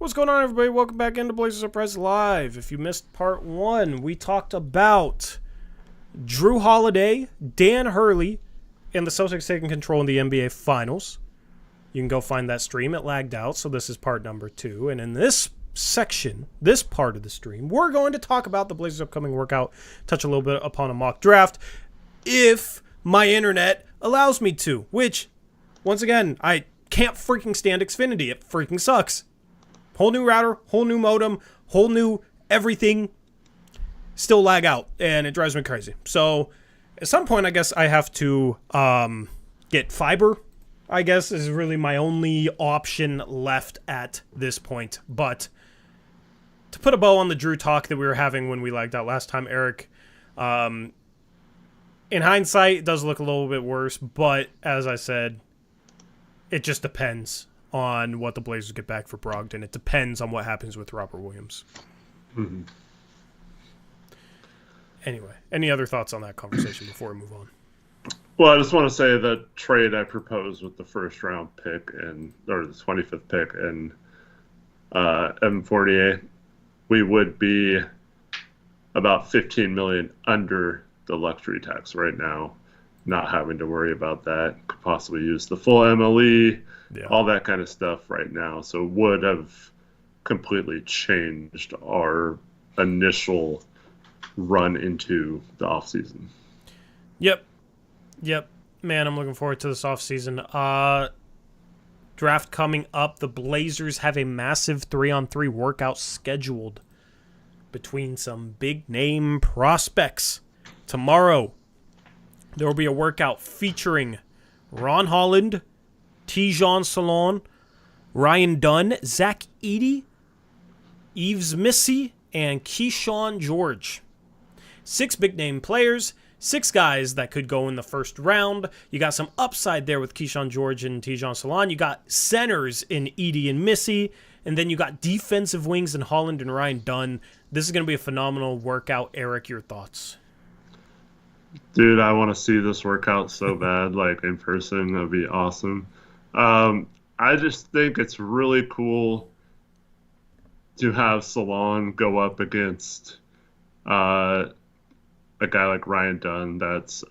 What's going on, everybody? Welcome back into Blazers Uprise Live. If you missed part one, we talked about Drew Holiday, Dan Hurley, and the Celtics taking control in the NBA Finals. You can go find that stream. It lagged out, so this is part number 2. And in this section, this part of the stream, we're going to talk about the Blazers' upcoming workout, touch a little bit upon a mock draft, if my internet allows me to, which, once again, I can't freaking stand Xfinity. It freaking sucks. Whole new router, whole new modem, whole new everything, still lag out, and it drives me crazy. So, at some point, I guess I have to get fiber, I guess, is really my only option left at this point. But, to put a bow on the Drew talk that we were having when we lagged out last time, Eric, in hindsight, it does look a little bit worse, but, as I said, it just depends on what the Blazers get back for Brogdon. It depends on what happens with Robert Williams. Mm-hmm. Anyway, any other thoughts on that conversation before we move on? Well, I just want to say the trade I proposed with the first round pick or the 25th pick and M48, we would be about $15 million under the luxury tax right now. Not having to worry about that. Could possibly use the full MLE. Yeah. All that kind of stuff right now. So it would have completely changed our initial run into the offseason. Yep. Man, I'm looking forward to this offseason. Draft coming up. The Blazers have a massive 3-on-3 workout scheduled between some big-name prospects. Tomorrow, there will be a workout featuring Ron Holland, Tidjane Salaun, Ryan Dunn, Zach Edey, Yves Missy, and Keyshawn George. 6 big-name players, 6 guys that could go in the first round. You got some upside there with Keyshawn George and Tidjane Salaun. You got centers in Edey and Missy, and then you got defensive wings in Holland and Ryan Dunn. This is going to be a phenomenal workout. Eric, your thoughts? Dude, I want to see this workout so bad, like in person. That'd be awesome. I just think it's really cool to have Salaun go up against a guy like Ryan Dunn that's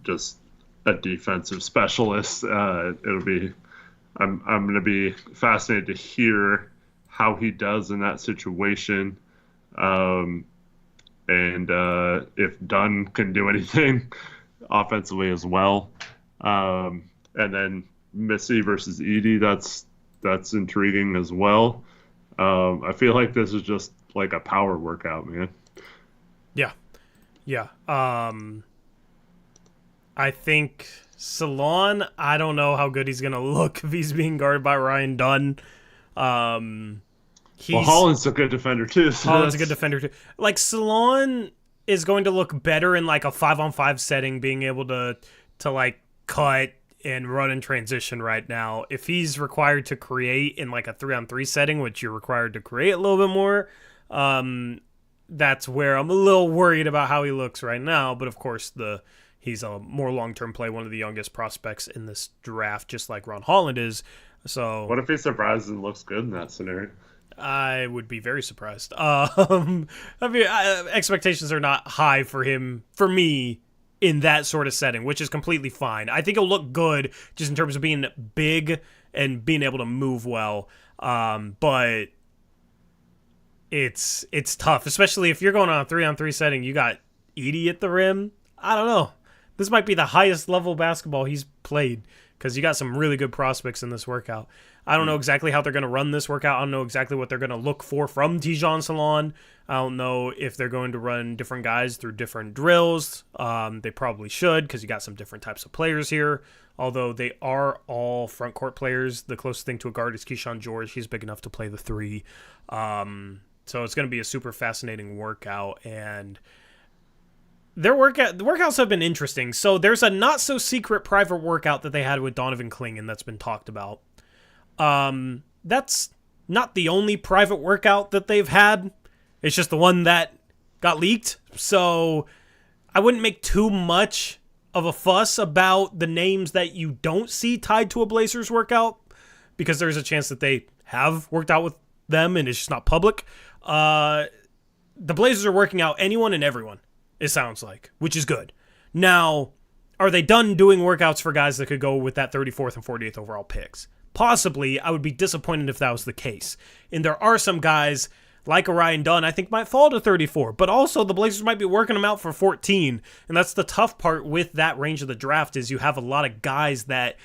just a defensive specialist. I'm going to be fascinated to hear how he does in that situation. And if Dunn can do anything offensively as well. And then Missy versus Edey, that's intriguing as well. I feel like this is just like a power workout, man. Yeah. I think Salaun, I don't know how good he's going to look if he's being guarded by Ryan Dunn. Holland's a good defender, too. So Holland's a good defender, too. Like, Salaun is going to look better in, like, a 5-on-5 setting, being able to like, cut and run in transition right now. If he's required to create in, like, a 3-on-3 setting, which you're required to create a little bit more, that's where I'm a little worried about how he looks right now. But, of course, he's a more long-term play, one of the youngest prospects in this draft, just like Ron Holland is. So, what if he surprises and looks good in that scenario? I would be very surprised. Expectations are not high for him, for me, in that sort of setting, which is completely fine. I think he'll look good just in terms of being big and being able to move well. But it's tough, especially if you're going on a 3-on-3 setting. You got Edey at the rim. I don't know. This might be the highest level basketball he's played because you got some really good prospects in this workout. I don't know exactly how they're going to run this workout. I don't know exactly what they're going to look for from Tidjane Salaun. I don't know if they're going to run different guys through different drills. They probably should because you got some different types of players here. Although they are all front court players. The closest thing to a guard is Keyshawn George. He's big enough to play the 3. So it's going to be a super fascinating workout. And the workouts have been interesting. So there's a not-so-secret private workout that they had with Donovan Clingan that's been talked about. That's not the only private workout that they've had. It's just the one that got leaked. So I wouldn't make too much of a fuss about the names that you don't see tied to a Blazers workout because there's a chance that they have worked out with them and it's just not public. The Blazers are working out anyone and everyone, it sounds like, which is good. Now, are they done doing workouts for guys that could go with that 34th and 48th overall picks? Possibly. I would be disappointed if that was the case. And there are some guys like Ryan Dunn I think might fall to 34, but also the Blazers might be working them out for 14. And that's the tough part with that range of the draft is you have a lot of guys that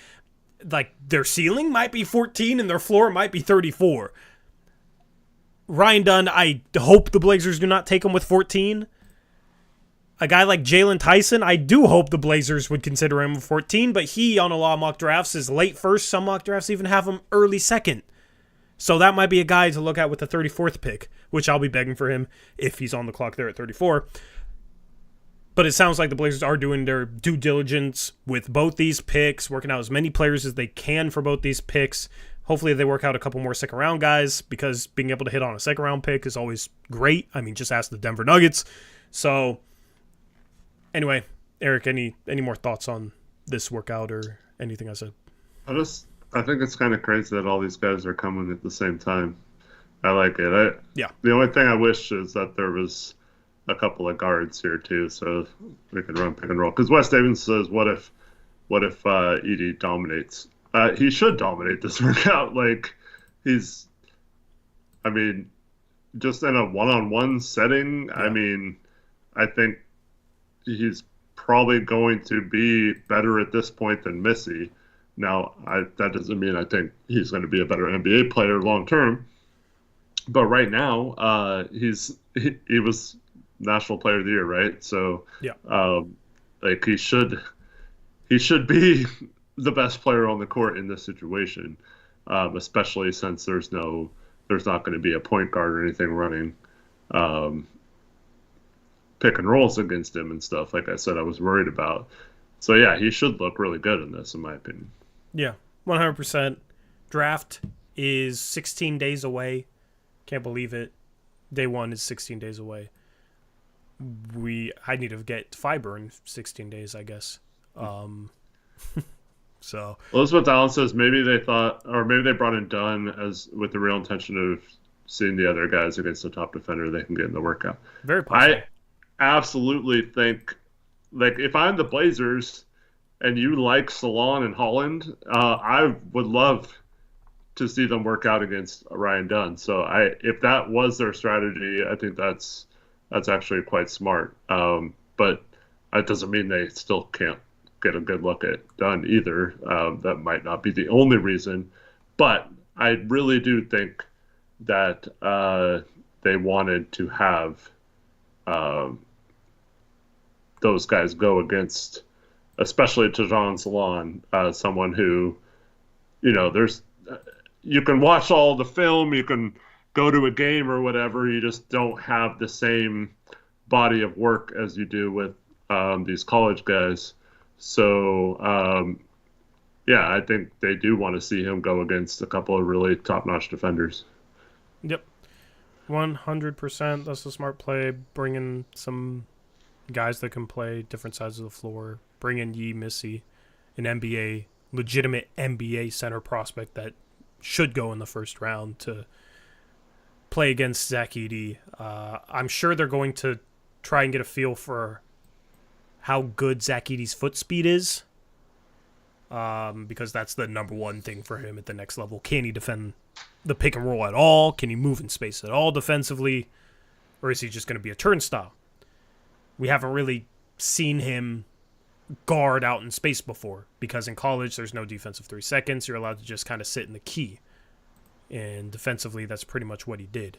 like their ceiling might be 14 and their floor might be 34. Ryan Dunn, I hope the Blazers do not take him with 14. A guy like Jalen Tyson, I do hope the Blazers would consider him 14, but he, on a lot of mock drafts, is late first. Some mock drafts even have him early second. So that might be a guy to look at with the 34th pick, which I'll be begging for him if he's on the clock there at 34. But it sounds like the Blazers are doing their due diligence with both these picks, working out as many players as they can for both these picks. Hopefully they work out a couple more second-round guys because being able to hit on a second-round pick is always great. I mean, just ask the Denver Nuggets. So anyway, Eric, any more thoughts on this workout or anything I said? I think it's kind of crazy that all these guys are coming at the same time. I like it. Yeah. The only thing I wish is that there was a couple of guards here too, so we could run pick and roll. Because Wes Davis says, "What if Edey dominates?" He should dominate this workout. Like just in a one-on-one setting. Yeah. I mean, I think he's probably going to be better at this point than Missy. Now, that doesn't mean I think he's going to be a better NBA player long term. But right now, he was National Player of the Year, right? So, yeah, he should be the best player on the court in this situation, especially since there's not going to be a point guard or anything running pick and rolls against him and stuff. Like I said, I was worried about. So yeah, he should look really good in this, in my opinion. Yeah, 100%. Draft is 16 days away. Can't believe it. Day one is 16 days away. I need to get fiber in 16 days, I guess. So Elizabeth Allen says maybe they thought, or maybe they brought in Dunn with the real intention of seeing the other guys against the top defender they can get in the workout. Very possible. I absolutely think, like, if I'm the Blazers and you like Salaun and Holland, I would love to see them work out against Ryan Dunn. So if that was their strategy, I think that's actually quite smart. But that doesn't mean they still can't get a good look at Dunn either. That might not be the only reason. But I really do think that they wanted to have those guys go against, especially Tidjane Salaun, someone who, you can watch all the film, you can go to a game or whatever, you just don't have the same body of work as you do with these college guys. So, I think they do want to see him go against a couple of really top-notch defenders. Yep. 100%. That's a smart play. Bring in some guys that can play different sides of the floor. Bring in Missy, an legitimate NBA center prospect that should go in the first round to play against Zach Edey. I'm sure they're going to try and get a feel for how good Zach Edey's foot speed is, because that's the number one thing for him at the next level. Can he defend the pick and roll at all? Can he move in space at all defensively? Or is he just going to be a turnstile? We haven't really seen him guard out in space before, because in college there's no defensive 3 seconds. You're allowed to just kind of sit in the key. And defensively, that's pretty much what he did.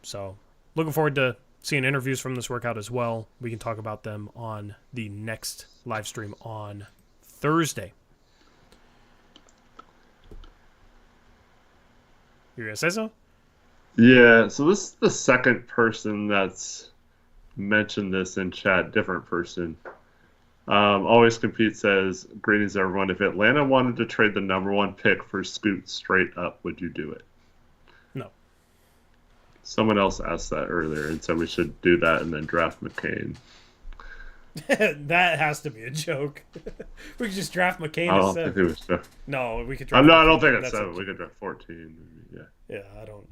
So, looking forward to seeing interviews from this workout as well. We can talk about them on the next live stream on Thursday. You're going to say so? Yeah, so this is the second person that's mentioned this in chat, different person. Always Compete says, greetings everyone. If Atlanta wanted to trade the number 1 pick for Scoot straight up, would you do it? No. Someone else asked that earlier and said we should do that and then draft McCain. That has to be a joke. We could just draft McCain I as don't think 7. it was. No, we could draft. No, McCain. I don't think it's That's 7. We could draft 14. Yeah. Yeah,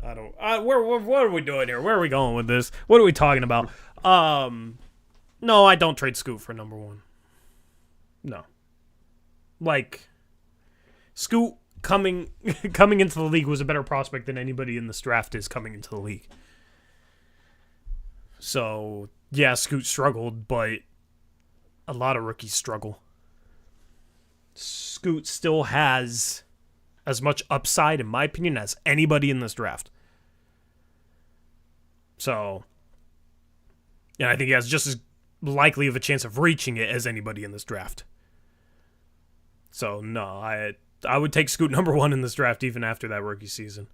I don't. What are we doing here? Where are we going with this? What are we talking about? No, I don't trade Scoot for number 1. No. Like, Scoot coming into the league was a better prospect than anybody in this draft is coming into the league. So, yeah, Scoot struggled, but a lot of rookies struggle. Scoot still has as much upside, in my opinion, as anybody in this draft. So, and I think he has just as likely of a chance of reaching it as anybody in this draft. So, no, I would take Scoot number 1 in this draft even after that rookie season.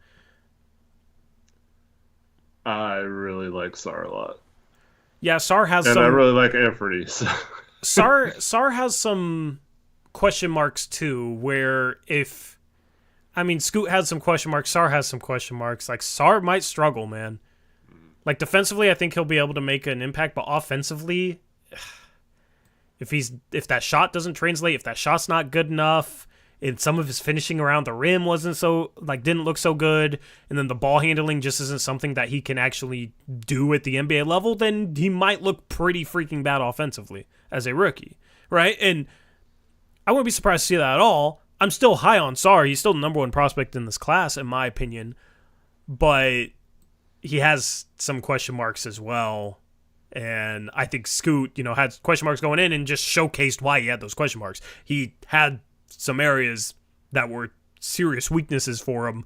I really like Sarr a lot. Yeah, Sarr has and some... I really like Anthony. So. Sarr has some question marks, too, where if... I mean, Scoot has some question marks. Sarr has some question marks. Like, Sarr might struggle, man. Like, defensively, I think he'll be able to make an impact, but offensively, if that shot doesn't translate, if that shot's not good enough, and some of his finishing around the rim didn't look so good, and then the ball handling just isn't something that he can actually do at the NBA level, then he might look pretty freaking bad offensively as a rookie, right? And I wouldn't be surprised to see that at all. I'm still high on Sarr. He's still the number 1 prospect in this class, in my opinion. But he has some question marks as well. And I think Scoot, had question marks going in and just showcased why he had those question marks. He had some areas that were serious weaknesses for him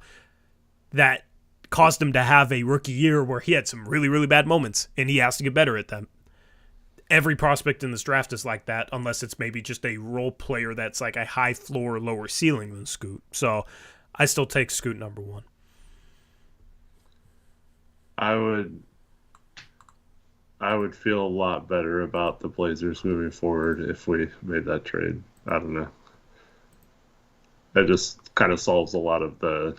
that caused him to have a rookie year where he had some really, really bad moments, and he has to get better at them. Every prospect in this draft is like that, unless it's maybe just a role player that's like a high floor, lower ceiling than Scoot. So I still take Scoot number 1. I would feel a lot better about the Blazers moving forward if we made that trade. I don't know. It just kind of solves a lot of the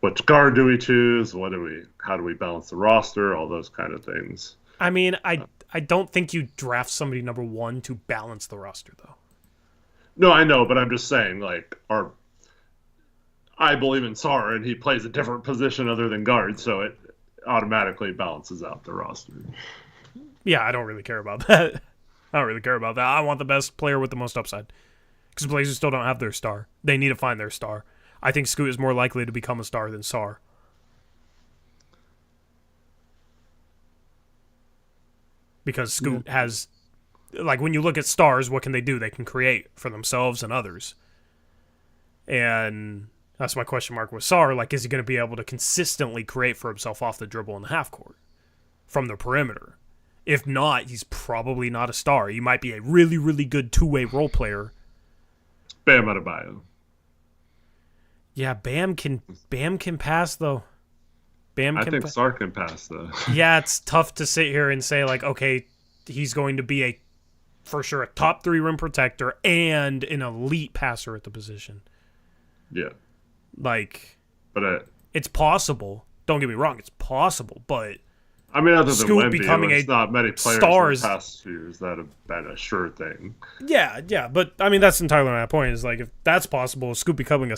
which guard do we choose, how do we balance the roster, all those kind of things. I mean, I don't think you draft somebody number 1 to balance the roster, though. No, I know, but I'm just saying, like, I believe in Sarr, and he plays a different position other than guard, so it automatically balances out the roster. Yeah, I don't really care about that. I want the best player with the most upside. Because Blazers still don't have their star. They need to find their star. I think Scoot is more likely to become a star than Sarr. Because Scoot has... Like, when you look at stars, what can they do? They can create for themselves and others. And that's my question mark with Sarr. Like, is he going to be able to consistently create for himself off the dribble in the half court? From the perimeter? If not, he's probably not a star. He might be a really, really good two-way role player. Bam Adebayo. Yeah, Bam can pass, though. I think Sarr can pass, though. Yeah, it's tough to sit here and say, like, okay, he's going to be for sure a top 3 rim protector and an elite passer at the position. Yeah. Like, but it's possible. Don't get me wrong, it's possible, but I mean, other than Scoot Wemby, becoming there's not many players stars in the past years that have been a sure thing. Yeah, but I mean, that's entirely my point. Is like, if that's possible, Scoot becoming a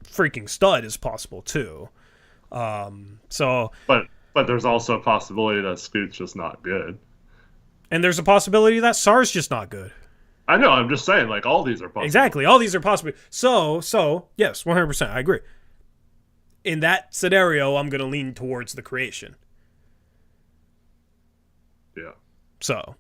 freaking stud is possible too. But there's also a possibility that Scoot's just not good. And there's a possibility that Sarr's just not good. I know, I'm just saying, like, all these are possible. Exactly, all these are possible. So, yes, 100%, I agree. In that scenario, I'm going to lean towards the creation. Yeah. So,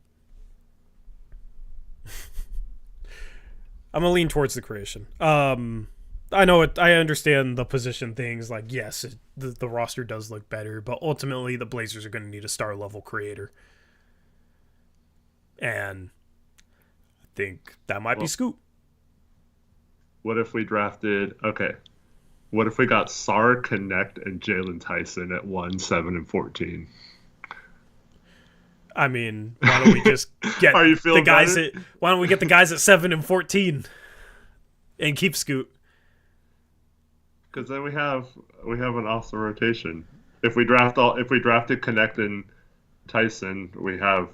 I'm going to lean towards the creation. I know it. I understand the position things. Like, yes, the roster does look better, but ultimately the Blazers are going to need a star-level creator. And I think that might be Scoot. What if we got Sarr, Connect, and Jalen Tyson at 1, 7, and 14? I mean, why don't we just get the guys better? Why don't we get the guys at 7 and 14 and keep Scoot? Because then we have an awesome rotation. If we drafted Connect and Tyson, we have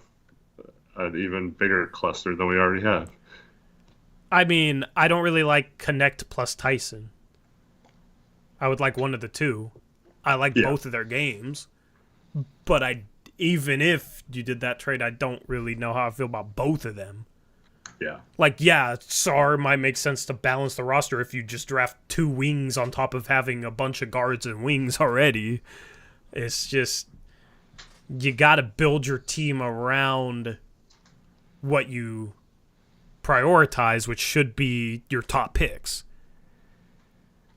an even bigger cluster than we already have. I mean, I don't really like Connect plus Tyson. I would like one of the two. I like both of their games. But even if you did that trade, I don't really know how I feel about both of them. Yeah. Like, yeah, Sarr might make sense to balance the roster if you just draft 2 wings on top of having a bunch of guards and wings already. It's just, you got to build your team around what you prioritize, which should be your top picks.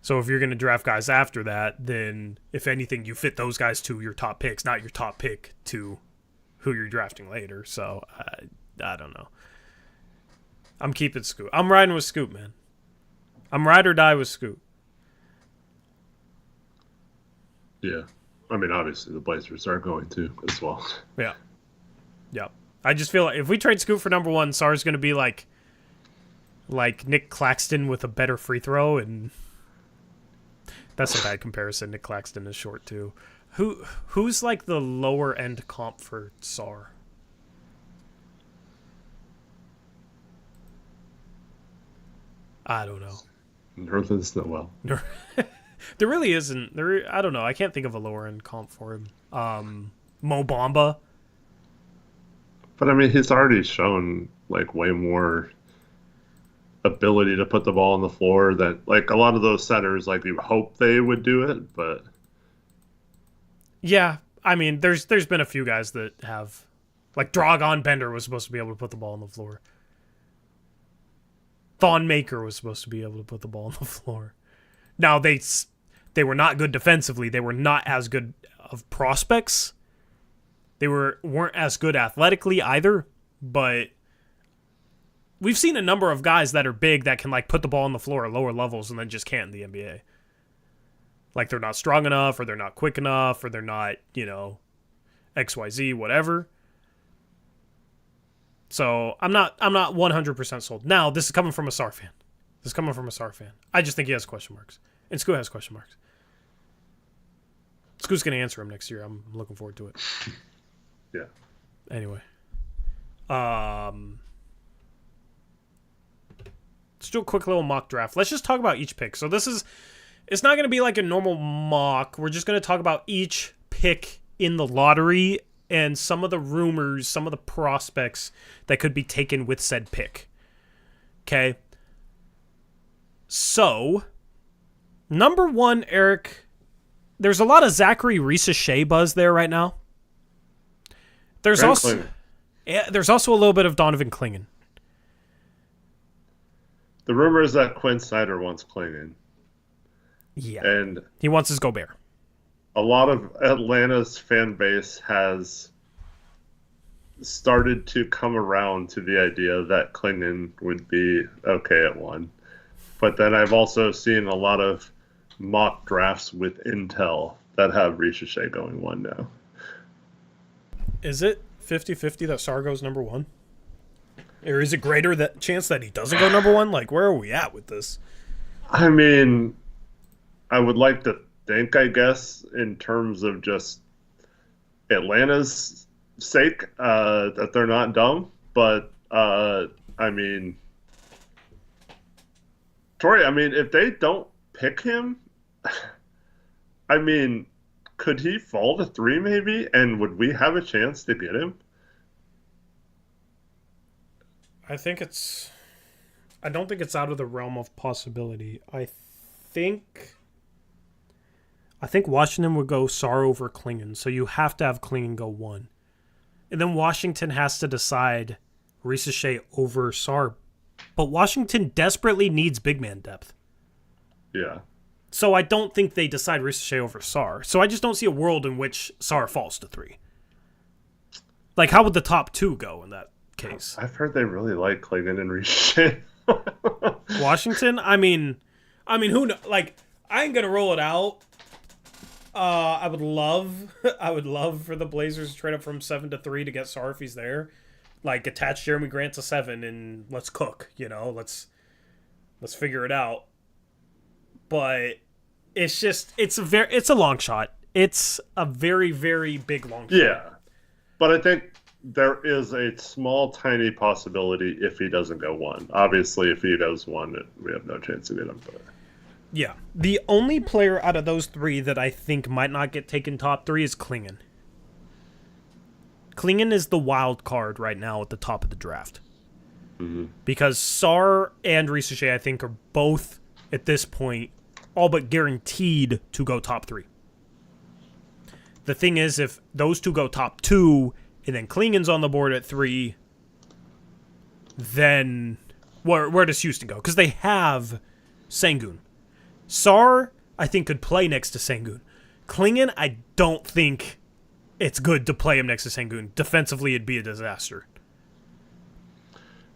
So if you're going to draft guys after that, then if anything, you fit those guys to your top picks, not your top pick to who you're drafting later. So I don't know. I'm keeping Scoot. I'm riding with Scoot, man. I'm ride or die with Scoot. Yeah. I mean, obviously the Blazers are going to as well. Yeah. Yeah. I just feel like if we trade Scoot for number 1, Sarr's going to be like Nick Claxton with a better free throw, and that's a bad comparison. Nick Claxton is short too. Who's like the lower end comp for Sarr? I don't know. Nerlens Noel. There really isn't. I don't know. I can't think of a lower end comp for him. Mo Bamba. But I mean, he's already shown like way more ability to put the ball on the floor that like a lot of those centers, like you hope they would do it, but yeah, I mean, there's been a few guys that have, like Dragon Bender was supposed to be able to put the ball on the floor. Thon Maker was supposed to be able to put the ball on the floor. Now they were not good defensively. They were not as good of prospects. They weren't as good athletically either, but we've seen a number of guys that are big that can like put the ball on the floor at lower levels and then just can't in the NBA. Like they're not strong enough, or they're not quick enough, or they're not, XYZ, whatever. So I'm not 100% sold. Now, this is coming from a Sarr fan. I just think he has question marks. And Scoot has question marks. Scoot's going to answer him next year. I'm looking forward to it. Yeah. Anyway. Let's do a quick little mock draft. Let's just talk about each pick. So it's not going to be like a normal mock. We're just going to talk about each pick in the lottery and some of the rumors, some of the prospects that could be taken with said pick. Okay? So, number 1, Eric, there's a lot of Zachary Reese-Shea buzz there right now. There's also a little bit of Donovan Clingan. The rumor is that Quinn Snyder wants Clingan. Yeah. And he wants his Gobert. A lot of Atlanta's fan base has started to come around to the idea that Clingan would be okay at 1. But then I've also seen a lot of mock drafts with intel that have Reese-Shea going 1 now. Is it 50-50 that Sarr goes number 1? Or is it greater that chance that he doesn't go number 1? Like, where are we at with this? I mean, I would like to think, I guess, in terms of just Atlanta's sake, that they're not dumb. But, I mean, Tori, if they don't pick him, I mean, could he fall to 3 maybe? And would we have a chance to get him? I don't think it's out of the realm of possibility. I think Washington would go Sarr over Clingan, so you have to have Clingan go 1. And then Washington has to decide Reese-Shea over Sarr. But Washington desperately needs big man depth. Yeah. So I don't think they decide Reese-Shea over Sarr. So I just don't see a world in which Sarr falls to 3. Like, how would the top 2 go in that case? I've heard they really like Clingan and Reese-Shea. Washington? I mean, who knows? Like, I ain't gonna roll it out. I would love for the Blazers to trade up from 7 to 3 to get Sarr if he's there. Like, attach Jeremy Grant to 7 and let's cook. Let's figure it out. But it's a long shot. It's a very, very big long shot. Yeah, but I think there is a small, tiny possibility if he doesn't go 1. Obviously, if he goes 1, we have no chance to get him. But Yeah. The only player out of those 3 that I think might not get taken top 3 is Klingen. Klingen is the wild card right now at the top of the draft. Mm-hmm. Because Sarr and Risacher, I think, are both, at this point, all but guaranteed to go top 3. The thing is, if those 2 go top 2, and then Klingen's on the board at 3, then where does Houston go? Because they have Sengun. Sarr, I think, could play next to Sengun. Klingen, I don't think it's good to play him next to Sengun. Defensively, it'd be a disaster.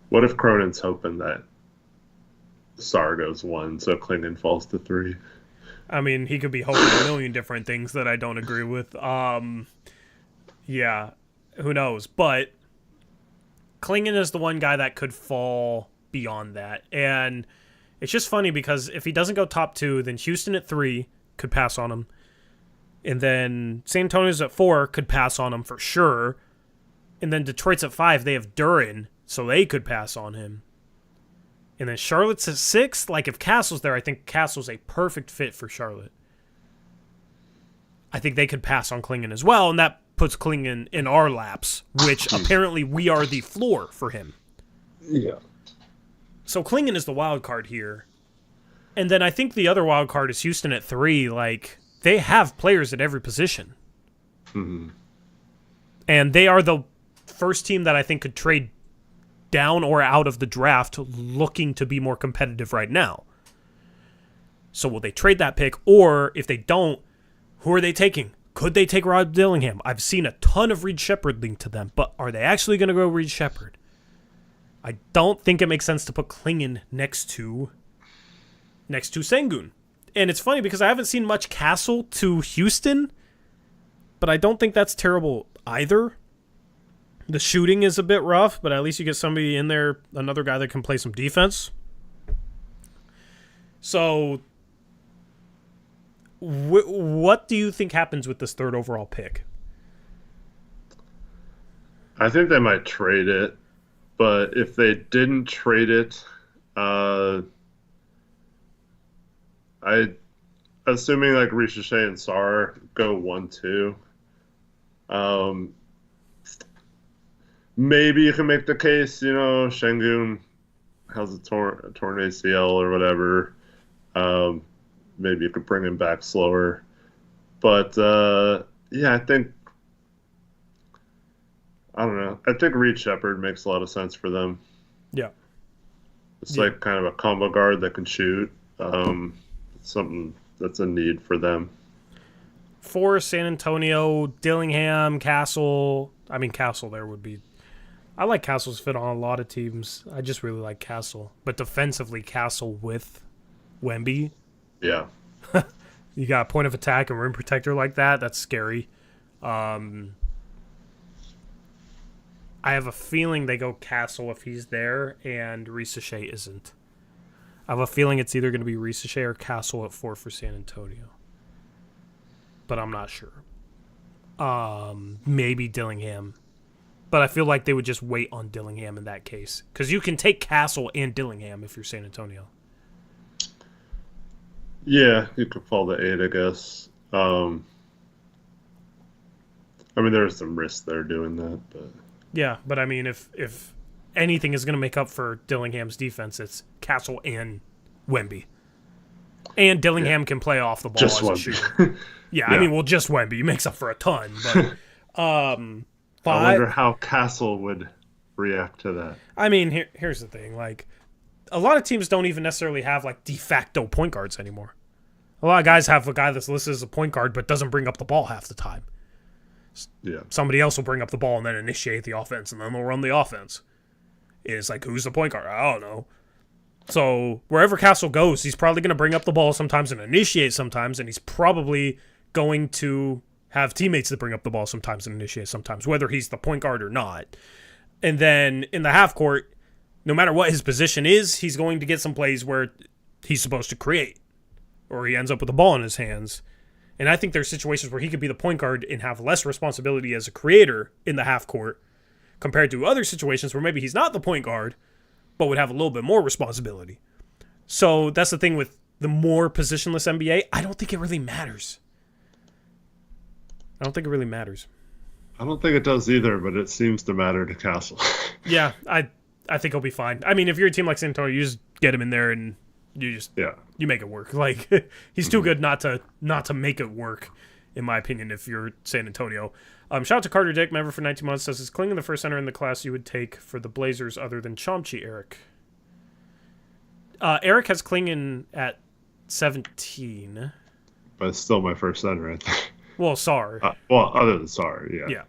What if Cronin's hoping that Sarr goes 1, so Klingen falls to 3? I mean, he could be hoping a million different things that I don't agree with. Yeah, who knows? But Klingen is the one guy that could fall beyond that. And it's just funny because if he doesn't go top 2, then Houston at 3 could pass on him. And then San Antonio's at 4 could pass on him for sure. And then Detroit's at 5. They have Duran, so they could pass on him. And then Charlotte's at 6. Like, if Castle's there, I think Castle's a perfect fit for Charlotte. I think they could pass on Klingen as well, and that puts Klingen in our laps, which apparently we are the floor for him. Yeah. So Klingen is the wild card here. And then I think the other wild card is Houston at 3. Like, they have players at every position. Mm-hmm. And they are the first team that I think could trade down or out of the draft looking to be more competitive right now. So will they trade that pick? Or if they don't, who are they taking? Could they take Rob Dillingham? I've seen a ton of Reed Shepherd linked to them, but are they actually going to go Reed Shepherd? I don't think it makes sense to put Klingen next to Sengun. And it's funny because I haven't seen much Castle to Houston, but I don't think that's terrible either. The shooting is a bit rough, but at least you get somebody in there, another guy that can play some defense. So, what do you think happens with this 3rd overall pick? I think they might trade it, but if they didn't trade it, assuming like Risacher and Sarr go 1-2, maybe you can make the case, Sengun has a torn ACL or whatever. Maybe you could bring him back slower. But, yeah, I don't know. I think Reed Shepherd makes a lot of sense for them. Yeah. It's like kind of a combo guard that can shoot. Something that's a need for them. For San Antonio, Dillingham, Castle. I mean, Castle there would be... I like Castle's fit on a lot of teams. I just really like Castle. But defensively, Castle with Wemby. Yeah. You got a point of attack and rim protector like that. That's scary. I have a feeling they go Castle if he's there, and Risacher isn't. I have a feeling it's either going to be Risacher or Castle at 4 for San Antonio. But I'm not sure. Maybe Dillingham. But I feel like they would just wait on Dillingham in that case. Because you can take Castle and Dillingham if you're San Antonio. Yeah, you could fall to 8, I guess. I mean, there's some risk there doing that. But yeah, but I mean, if anything is going to make up for Dillingham's defense, it's Castle and Wemby. And Dillingham can play off the ball just as a shooter. Yeah, I mean, well, just Wemby makes up for a ton. But I wonder how Castle would react to that. I mean, here's the thing. Like, a lot of teams don't even necessarily have, like, de facto point guards anymore. A lot of guys have a guy that's listed as a point guard but doesn't bring up the ball half the time. Yeah. Somebody else will bring up the ball and then initiate the offense, and then they'll run the offense. It's like, who's the point guard? I don't know. So wherever Castle goes, he's probably going to bring up the ball sometimes and initiate sometimes, and he's probably going to have teammates that bring up the ball sometimes and initiate sometimes, whether he's the point guard or not. And then in the half court, no matter what his position is, he's going to get some plays where he's supposed to create, or he ends up with the ball in his hands. And I think there's situations where he could be the point guard and have less responsibility as a creator in the half court, compared to other situations where maybe he's not the point guard, but would have a little bit more responsibility. So that's the thing with the more positionless NBA. I don't think it really matters. I don't think it does either, but it seems to matter to Castle. Yeah, I think he'll be fine. I mean, if you're a team like San Antonio, you just get him in there and you make it work. Like, he's too good not to make it work, in my opinion, if you're San Antonio. Shout out to Carter Dick, member for 19 months, says, is Klingon the first center in the class you would take for the Blazers other than Chomchi, Eric? Eric has Klingon at 17. But it's still my first center, I think. Well, Sarr. Other than Sarr, yeah. Yeah.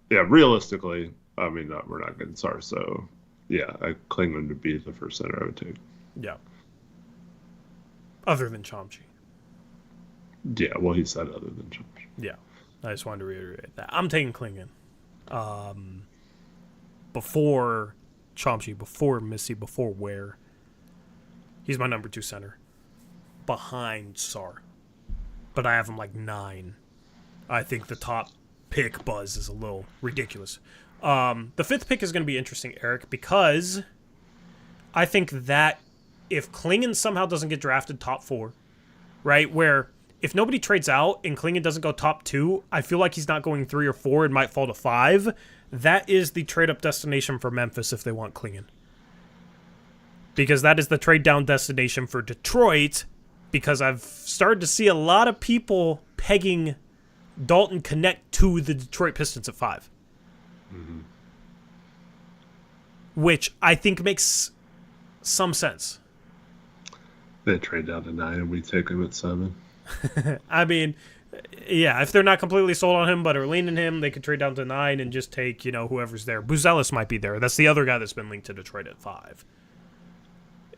Yeah, realistically, I mean, we're not getting Sarr, so yeah, Klingon would be the first center I would take. Yeah. Other than Chomchi. Yeah, well, he said other than Chomchi. Yeah, I just wanted to reiterate that. I'm taking Klingon. Before Chomchi, before Missy, before Ware. He's my number 2 center. Behind Sarr. But I have him like 9. I think the top pick buzz is a little ridiculous. The 5th pick is going to be interesting, Eric, because I think that if Klingon somehow doesn't get drafted top 4, right, where if nobody trades out and Klingon doesn't go top 2, I feel like he's not going 3 or 4 and might fall to 5. That is the trade-up destination for Memphis if they want Klingon. Because that is the trade-down destination for Detroit, because I've started to see a lot of people pegging Dalton Connect to the Detroit Pistons at 5. Mm-hmm. Which I think makes some sense. They trade down to 9 and we take him at 7. I mean, yeah, if they're not completely sold on him but are leaning him, they could trade down to 9 and just take, whoever's there. Buzelis might be there. That's the other guy that's been linked to Detroit at 5.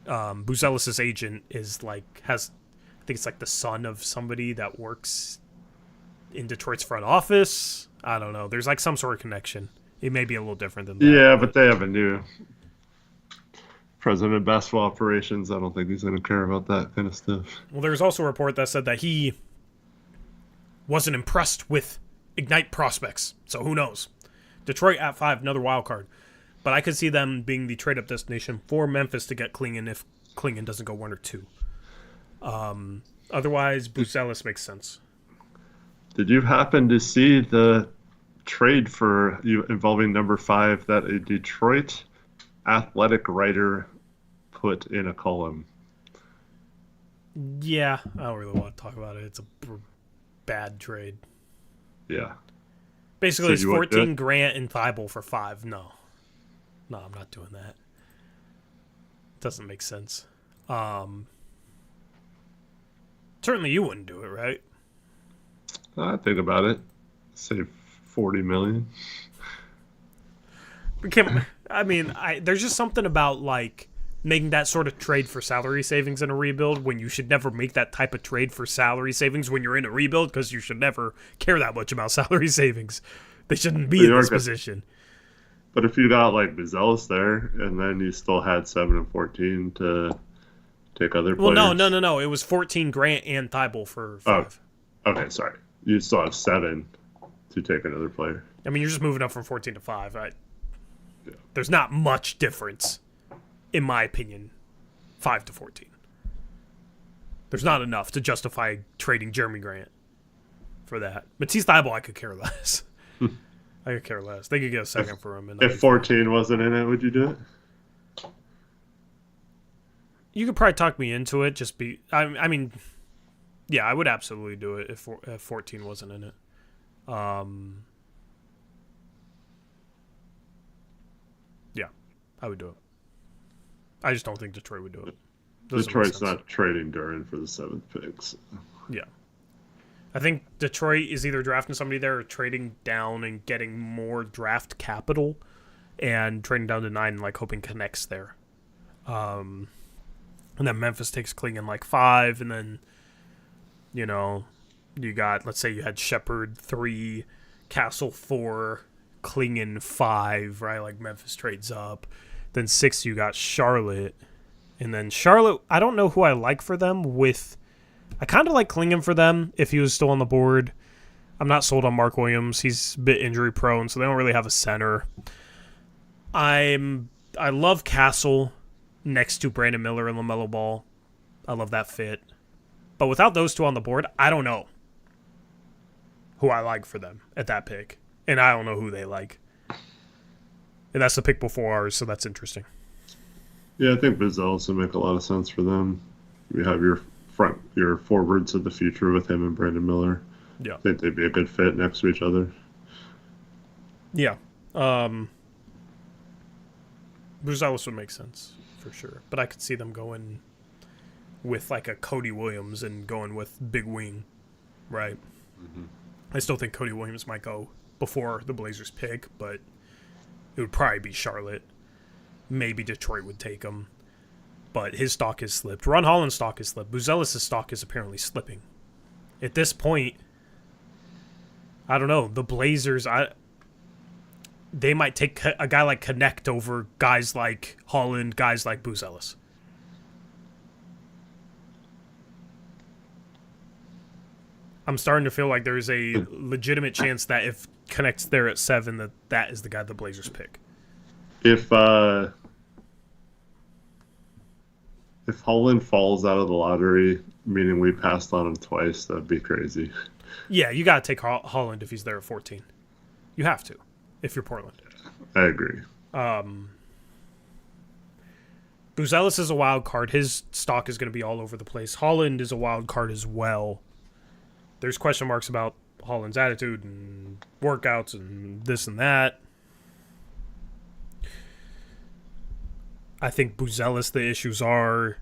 Buzelis' agent is I think it's like the son of somebody that works in Detroit's front office. I don't know. There's like some sort of connection. It may be a little different than that. Yeah, but they have a new president of basketball operations. I don't think he's going to care about that kind of stuff. Well, there's also a report that said that he wasn't impressed with Ignite prospects. So who knows? Detroit at 5, another wild card. But I could see them being the trade-up destination for Memphis to get Klingon if Klingon doesn't go 1 or 2. Otherwise, Buzelis makes sense. Did you happen to see the trade for you involving number 5 that a Detroit athletic writer put in a column? Yeah, I don't really want to talk about it. It's a bad trade. Yeah. Basically, it's 14 Grant and Thibault for 5. No, I'm not doing that. Doesn't make sense. Certainly you wouldn't do it, right? I think about it. Save $40 million. There's just something about making that sort of trade for salary savings in a rebuild when you should never make that type of trade for salary savings when you're in a rebuild, because you should never care that much about salary savings. They shouldn't be in this position. But if you got Buzelis there and then you still had 7 and 14 to take other players. Well, no. It was 14 Grant and Thibault for 5. Oh, okay, sorry. You still have 7 to take another player. I mean, you're just moving up from 14 to 5. There's not much difference, in my opinion, 5 to 14. There's not enough to justify trading Jeremy Grant for that. Matisse Thybulle, I could care less. I could care less. They could get a second for him. If 14 wasn't in it, would you do it? You could probably talk me into it. Yeah, I would absolutely do it if 14 wasn't in it. Yeah, I would do it. I just don't think Detroit would do it. Detroit's not trading Duran for the 7th picks. Yeah. I think Detroit is either drafting somebody there or trading down and getting more draft capital and trading down to 9 and hoping connects there. And then Memphis takes Klingon 5, and then you got, let's say you had Shepard 3, Castle 4, Klingon 5, right? Memphis trades up. Then 6, you got Charlotte. And then Charlotte, I don't know who I like for them I kind of like Klingon for them if he was still on the board. I'm not sold on Mark Williams. He's a bit injury prone, so they don't really have a center. I love Castle next to Brandon Miller and LaMelo Ball. I love that fit. But without those two on the board, I don't know who I like for them at that pick. And I don't know who they like. And that's the pick before ours, so that's interesting. Yeah, I think Buzelis would make a lot of sense for them. You have your forwards of the future with him and Brandon Miller. Yeah. I think they'd be a good fit next to each other. Yeah. Buzelis would make sense, for sure. But I could see them going with like a Cody Williams and going with big wing, right? Mm-hmm. I still think Cody Williams might go before the Blazers pick, but it would probably be Charlotte. Maybe Detroit would take him. But his stock has slipped. Ron Holland's stock has slipped. Buzelis' stock is apparently slipping. At this point, I don't know. The Blazers, they might take a guy like Connect over guys like Holland, guys like Buzelis. I'm starting to feel like there's a legitimate chance that if Connect's there at 7, that is the guy the Blazers pick. If Holland falls out of the lottery, meaning we passed on him twice, that'd be crazy. Yeah, you got to take Holland if he's there at 14. You have to, if you're Portland. I agree. Buzelis is a wild card. His stock is going to be all over the place. Holland is a wild card as well. There's question marks about Holland's attitude and workouts and this and that. I think Buzelis, the issues are,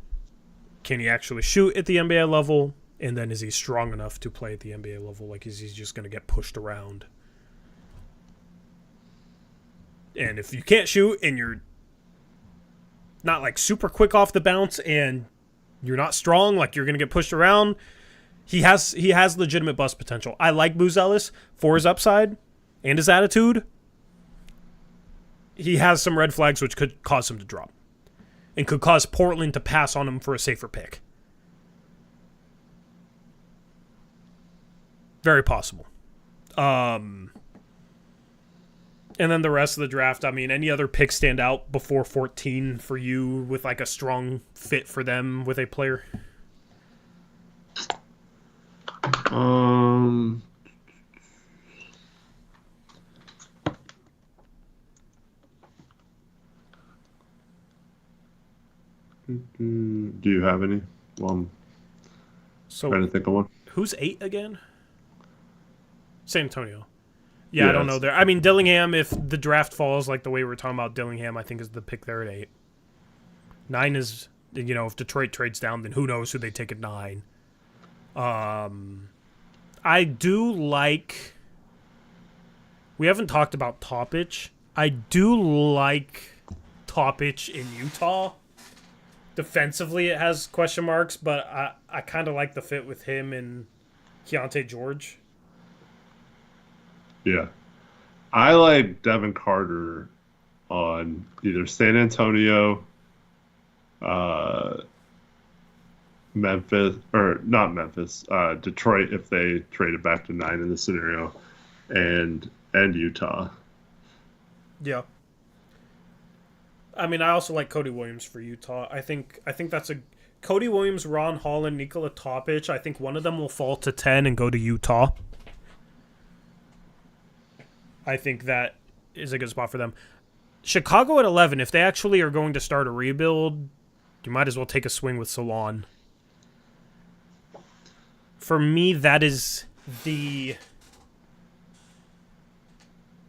can he actually shoot at the NBA level? And then is he strong enough to play at the NBA level? Like, is he just going to get pushed around? And if you can't shoot and you're not, like, super quick off the bounce and you're not strong, like, you're going to get pushed around, he has legitimate bust potential. I like Buzelis for his upside and his attitude. He has some red flags which could cause him to drop. And could cause Portland to pass on him for a safer pick. Very possible. And then the rest of the draft, I mean, any other picks stand out before 14 for you with like a strong fit for them with a player? Do you have any? Well, I'm trying to think of one. Who's 8 again? San Antonio. Yeah, yes. I don't know there. I mean, Dillingham, if the draft falls like the way we're talking about Dillingham, I think is the pick there at 8. 9 is, if Detroit trades down, then who knows who they take at 9. I do like... We haven't talked about Topic. I do like Topic in Utah. Defensively, it has question marks, but I kind of like the fit with him and Keontae George. Yeah. I like Devin Carter on either San Antonio, Memphis, or not Memphis, Detroit if they traded back to 9 in this scenario, and Utah. Yeah. I mean, I also like Cody Williams for Utah. I think that's a Cody Williams, Ron Holland, Nikola Topic. I think one of them will fall to 10 and go to Utah. I think that is a good spot for them. Chicago at 11, if they actually are going to start a rebuild, you might as well take a swing with Salaun. For me, that is the...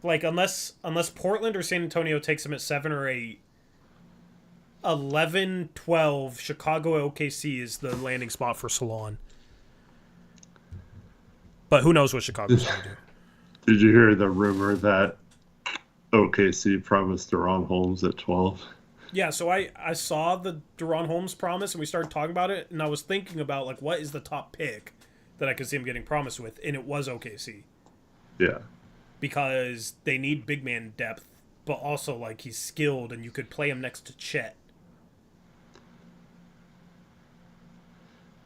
Like, unless Portland or San Antonio takes him at 7 or 8, 11, 12, Chicago, OKC is the landing spot for Salaun. But who knows what Chicago's going to do. Did you hear the rumor that OKC promised Deron Holmes at 12? Yeah, so I saw the Deron Holmes promise, and we started talking about it, and I was thinking about, like, what is the top pick that I could see him getting promised with, and it was OKC. Yeah. Because they need big man depth, but also, like, he's skilled, and you could play him next to Chet.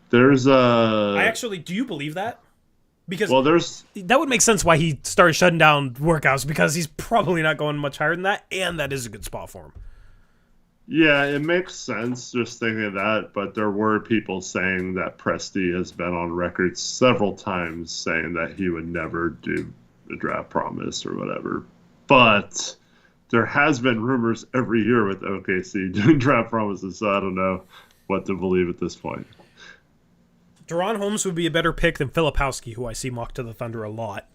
There's a... do you believe that? Because Well, there's that would make sense why he started shutting down workouts, because he's probably not going much higher than that, and that is a good spot for him. yeah, it makes sense just thinking of that, but there were people saying that Presti has been on record several times saying that he would never do the draft promise or whatever. But there has been rumors every year with OKC doing draft promises, so I don't know what to believe at this point. Deron Holmes would be a better pick than Filipowski, who I see mocked to the Thunder a lot.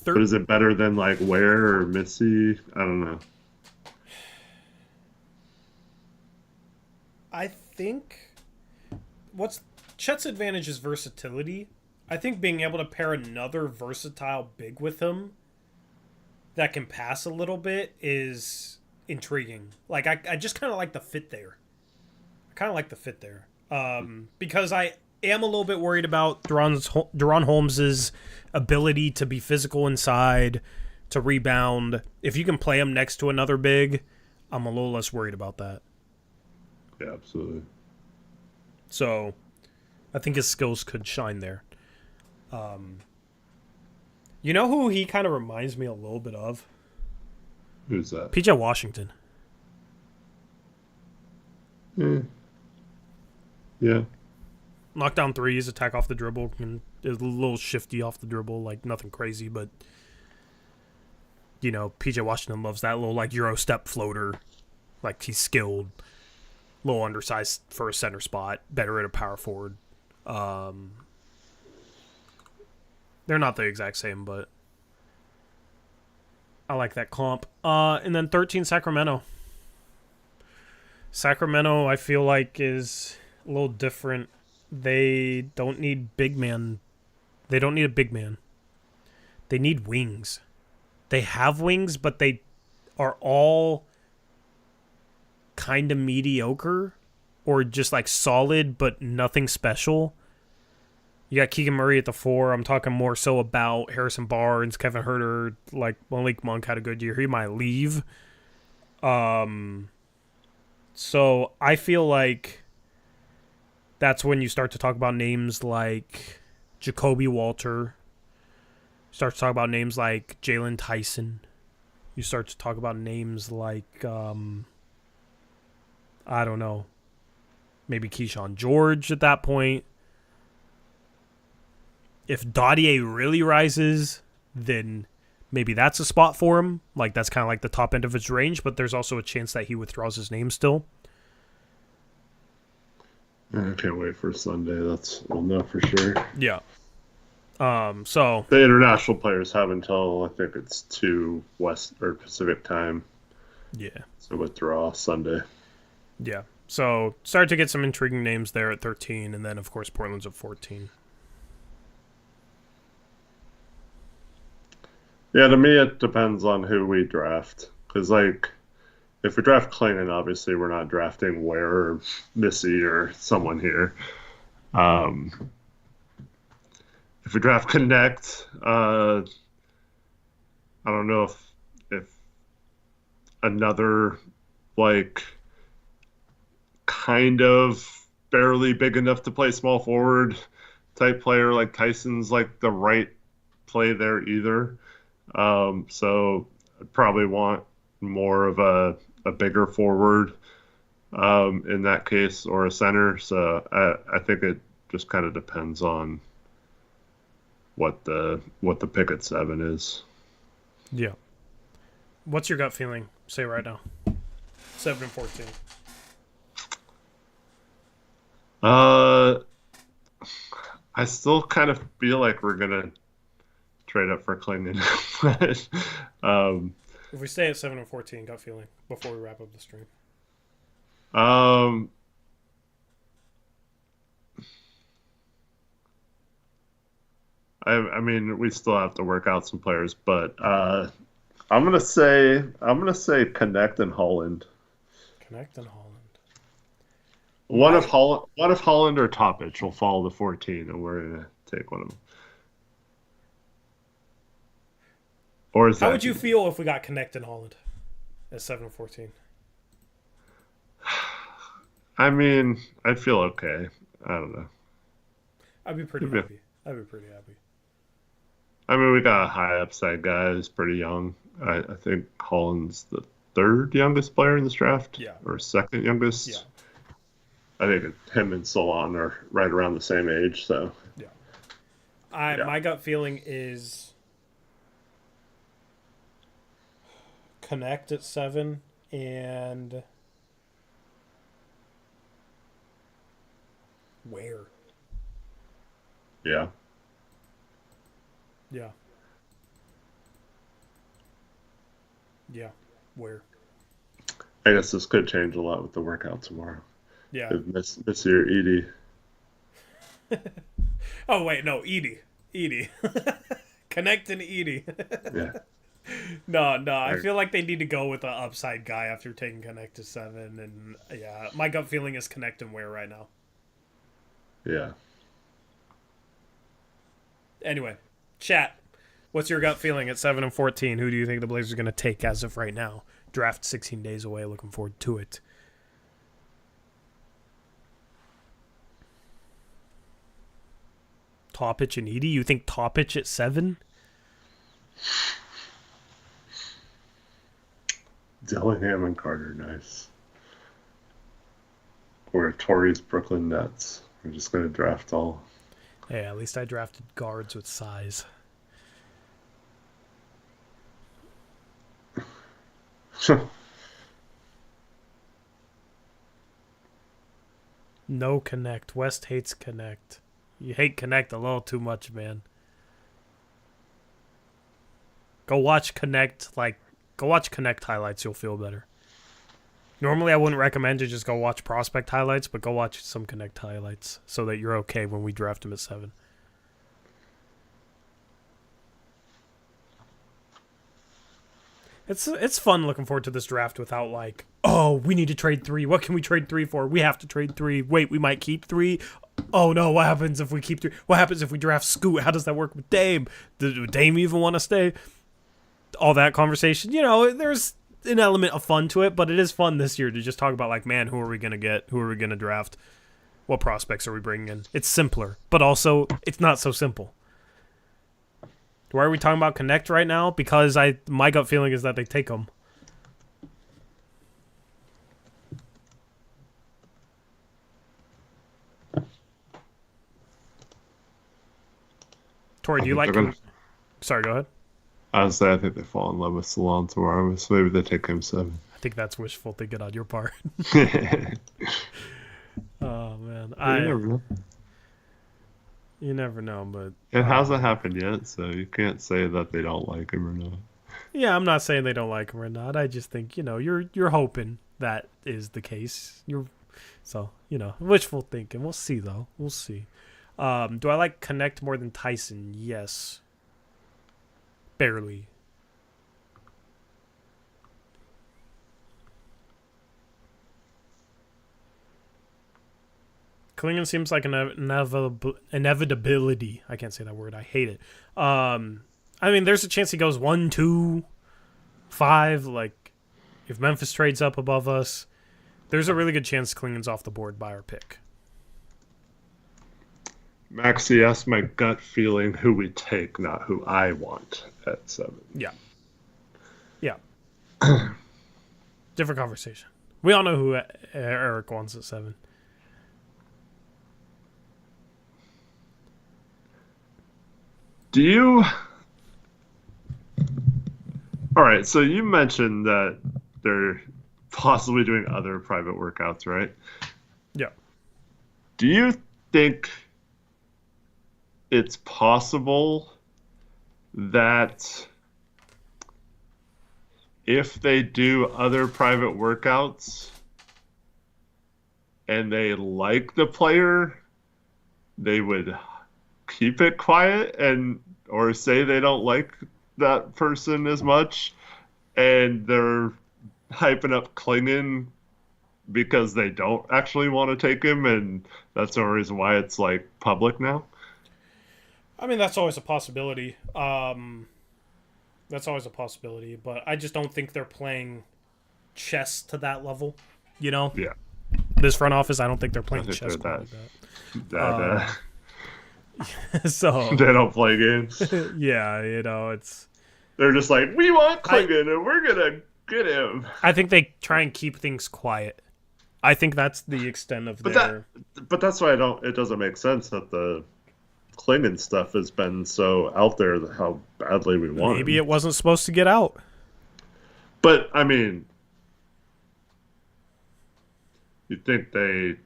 But is it better than like Ware or Missy? I don't know. I think what's Chet's advantage is versatility. I think being able to pair another versatile big with him that can pass a little bit is intriguing. Like, I just kind of like the fit there. Because I am a little bit worried about Deron Holmes' ability to be physical inside, to rebound. If you can play him next to another big, I'm a little less worried about that. Yeah, absolutely. So, I think his skills could shine there. You know who he kind of reminds me a little bit of? Who's that? PJ Washington. Yeah. Knock down threes, attack off the dribble, and is a little shifty off the dribble, like nothing crazy, but you know, PJ Washington loves that little like Euro step floater. Like, he's skilled, a little undersized for a center spot, better at a power forward. They're not the exact same, but I like that comp. And then 13, Sacramento. Sacramento, I feel like, is a little different. They don't need big man. They don't need a big man. They need wings. They have wings, but they are all kind of mediocre or just like solid, but nothing special. You got Keegan Murray at the 4. I'm talking more so about Harrison Barnes, Kevin Huerter. Like, Malik Monk had a good year. He might leave. So I feel like that's when you start to talk about names like Jacoby Walter. You start to talk about names like Jalen Tyson. You start to talk about names like, I don't know, maybe Keyshawn George at that point. If Dottier really rises, then maybe that's a spot for him. Like, that's kind of like the top end of his range, but there's also a chance that he withdraws his name still. I can't wait for Sunday. We'll know for sure. Yeah. So the international players have until I think it's 2 West or Pacific time. Yeah. So withdraw Sunday. Yeah. So start to get some intriguing names there at 13, and then of course Portland's at 14. Yeah, to me it depends on who we draft. Because, like, if we draft Klingon, obviously we're not drafting Ware or Missy or someone here. If we draft Connect, I don't know if another, like, kind of barely big enough to play small forward type player like Tyson's, like, the right play there either. So I'd probably want more of a bigger forward in that case, or a center. So I think it just kind of depends on what the pick at 7 is. Yeah. What's your gut feeling? Say right now. 7 and 14. I still kind of feel like we're gonna trade up for Klingon. If we stay at 7 and 14, gut feeling before we wrap up the stream. I mean, we still have to work out some players, but I'm gonna say Connect and Holland. Connect and Holland. One of Holland or Topic will fall to 14, and we're gonna take one of them. Or is How would you feel if we got Connect and Holland at 7 and 14? I mean, I'd feel okay. I don't know. I'd be pretty happy. I'd be pretty happy. I mean, we got a high upside guy who's pretty young. I think Holland's the third youngest player in this draft. Yeah. Or second youngest. Yeah. I think him and Salaun are right around the same age, so. Yeah. My gut feeling is Connect at 7 and where? Yeah. Yeah. Yeah. Where? I guess this could change a lot with the workout tomorrow. Yeah. Miss your Edey. Oh, wait. No, Edey. Connect and Edey. Yeah. No. I feel like they need to go with an upside guy after taking Connect to 7. And, yeah, my gut feeling is Connect and where right now. Yeah. Anyway, chat. What's your gut feeling at 7 and 14? Who do you think the Blazers are going to take as of right now? Draft 16 days away. Looking forward to it. Topic and Edey? You think Topic at 7? Dillingham and Carter, nice. Or Torrey's Brooklyn Nets. We're just going to draft all. Hey, at least I drafted guards with size. No Connect. West hates Connect. You hate Connect a little too much, man. Go watch Connect highlights. You'll feel better. Normally, I wouldn't recommend to just go watch prospect highlights, but go watch some Connect highlights so that you're okay when we draft him at 7. It's fun looking forward to this draft without like, oh, we need to trade 3. What can we trade 3 for? We have to trade 3. Wait, we might keep 3. Oh no, what happens if we keep 3? What happens if we draft Scoot? How does that work with Dame? Does Dame even want to stay? All that conversation. You know, there's an element of fun to it, but it is fun this year to just talk about like, man, who are we going to get? Who are we going to draft? What prospects are we bringing in? It's simpler, but also it's not so simple. Why are we talking about Connect right now? Because my gut feeling is that they take them. Tori, do you like... Sorry, go ahead. Honestly, I think they fall in love with Salaun tomorrow, so maybe they take him 7. I think that's wishful thinking on your part. Oh, man. You never know. You never know, but... It hasn't happened yet, so you can't say that they don't like him or not. Yeah, I'm not saying they don't like him or not. I just think, you're hoping that is the case. So, wishful thinking. We'll see, though. We'll see. Do I like Connect more than Tyson? Yes. Barely. Klingon seems like an inevitability. I can't say that word. I hate it. I mean, there's a chance he goes 1, 2, 5. Like, if Memphis trades up above us, there's a really good chance Klingon's off the board by our pick. Maxie asked my gut feeling who we take, not who I want at 7. Yeah. Yeah. Different conversation. We all know who Eric wants at 7. Do you... All right, so you mentioned that they're possibly doing other private workouts, right? Yeah. Do you think it's possible that if they do other private workouts and they like the player, they would keep it quiet or say they don't like that person as much, and they're hyping up Klingon because they don't actually want to take him, and that's the reason why it's like public now? I mean, that's always a possibility. But I just don't think they're playing chess to that level. Yeah. This front office, I don't think they're playing chess like that. So They don't play games. yeah, it's. They're just like, we want Klingon and we're gonna get him. I think they try and keep things quiet. I think that's the extent of their. But that's why it doesn't make sense that the Klingon stuff has been so out there how badly we want. Maybe it wasn't supposed to get out. But I mean, you'd think they